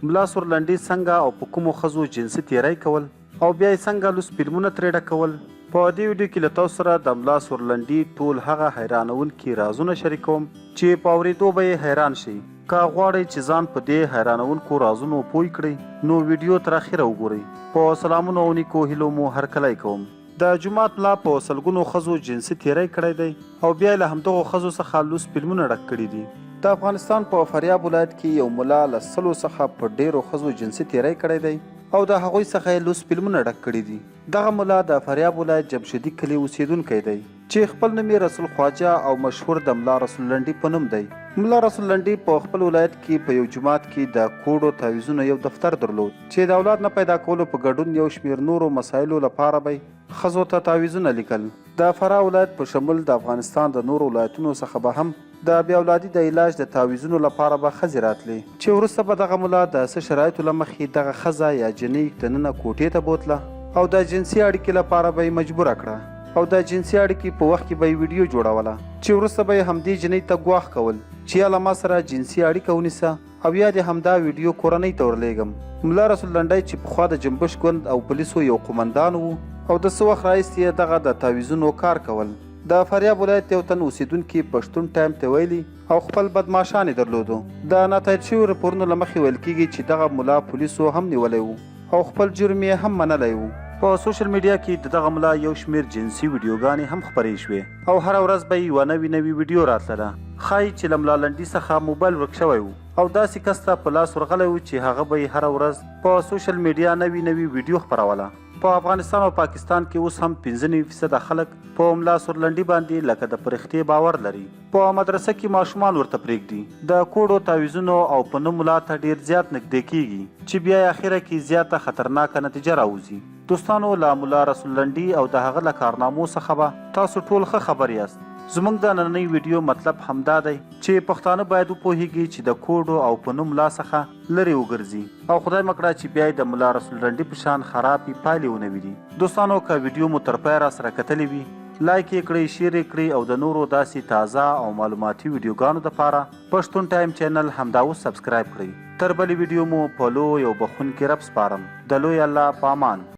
ملا سورلنډي څنګه او په کومو ښځو جنسي تیری کول او بیا یې څنګه لوس فلمونه ترې ډکول. په دې ویډیو کې له تاسو سره د ملا سورلنډي ټول هغه حیرانونکي رازونه شریکوم چې په اورېدو به یې حیران شئ. که غواړئ چې ځان په دې حیرانونکو رازونو پوه کړئ نو ویډیو تر اخره وګورئ. په سلامونو او نیکو هیلو مو هرکلی کوم. د جومات ملا په سلګونو ښځو جنسي تیری کړی دی او بیا یې له همدغو ښځو څخه لوس فلمونه ډک کړي دي. د افغانستان په فاریاب ولایت کې یو ملا له 100 څخه په ډیرو ښځو جنسي تیری کړی دی او د هغوی څخه یې لوس فلمونه ډک کړي دي. دغه ملا د فاریاب ولایت جمشیدي کلي اوسیدونکی دی چې خپل نوم یې رسول خواجه او مشهور د ملا رسول لنډي په نوم دی. ملا رسول لنډي په خپل ولایت کې په یو جومات کې د کوډو تعویضونو یو دفتر درلود چې د اولاد نه پیدا کولو په ګډون یو شمېر نورو مسایلو لپاره به ښځو ته تعویضونه لیکل. د فراه ولایت په شمول د افغانستان د نورو ولایتونو څخه به هم د بیا اولادي د علاج د تعویضونو لپاره به ښځې راتلې چې وروسته به دغه ملا د څه شرایطو له مخې دغه ښځه یا جنۍ دننه کوټې ته بوتله او د جنسي اړیکې لپاره به یې مجبوره کړه او د جنسي اړیکې په وخت کې به یې ویډیو جوړوله چې وروسته به یې همدې جنۍ ته ګواښ کول چې یا له ما سره جنسي اړیکه ونیسه او یا دې همدا ویډیو کورنۍ ته ورلیږم. ملا رسول لنډی چې پخوا د جنبش ګوند او پولیسو یو قومندان و او د څه وخت راهیسې یې دغه د تعویضونو کار کول. د فاریاب ولایت یو تن اوسیدونکي پښتون ټایم ته ویلي او خپل بدماشان یې درلودو. د ناتایید شویو رپورونو له مخې ویل کېږي چې دغه ملا پولیسو هم نیولی و او خپل جرم یې هم منلی و. په سوشل میډیا کې د دغه ملا یو شمېر جنسي ویډیوګانې هم خپرې شوې او هره ورځ به یې یوه نوې ویډیو راتلله. ښایي چې له ملا لنډي څخه موبایل ورک شوی و او داسې کس ته په لاس ورغلی و چې هغه به یې هره ورځ په سوشل میډیا نوې ویډیو خپروله. په افغانستان او پاکستان کې اوس هم 95% خلک په ملا سورلنډي باندې لکه د پرښتې باور لري. په مدرسه کې ماشومان ورته پرېږدي د کوډو تعویضونو او په نوم ملا ته ډېر زیات نږدې کېږي چې بیا یې اخره کې زیاته خطرناکه نتیجه راوځي. دوستانو له ملا رسول لنډي او د هغه له کارنامو څخه به تاسو ټول ښه خبر یاست. زموږ د نننۍ ویډیو مطلب همدا دی چې پښتانه باید وپوهیږي چې د کوډو او په نوم ملا څخه لرې وګرځي او خدای مکړه چې بیا یې د ملا رسول لنډي په شان خرابې پایلې ونه ویني. دوستانو که ویډیو مو تر پایه راسره کتلې وي لایک یې کړئ، شیر یې کړئ او د نورو داسې تازه او معلوماتي ویډیوګانو دپاره پښتون ټایم چینل همدا اوس سبسکرایب کړئ. تر بلې ویډیو مو په لوی او بخښونکي رب سپارم. د لوی الله په امان.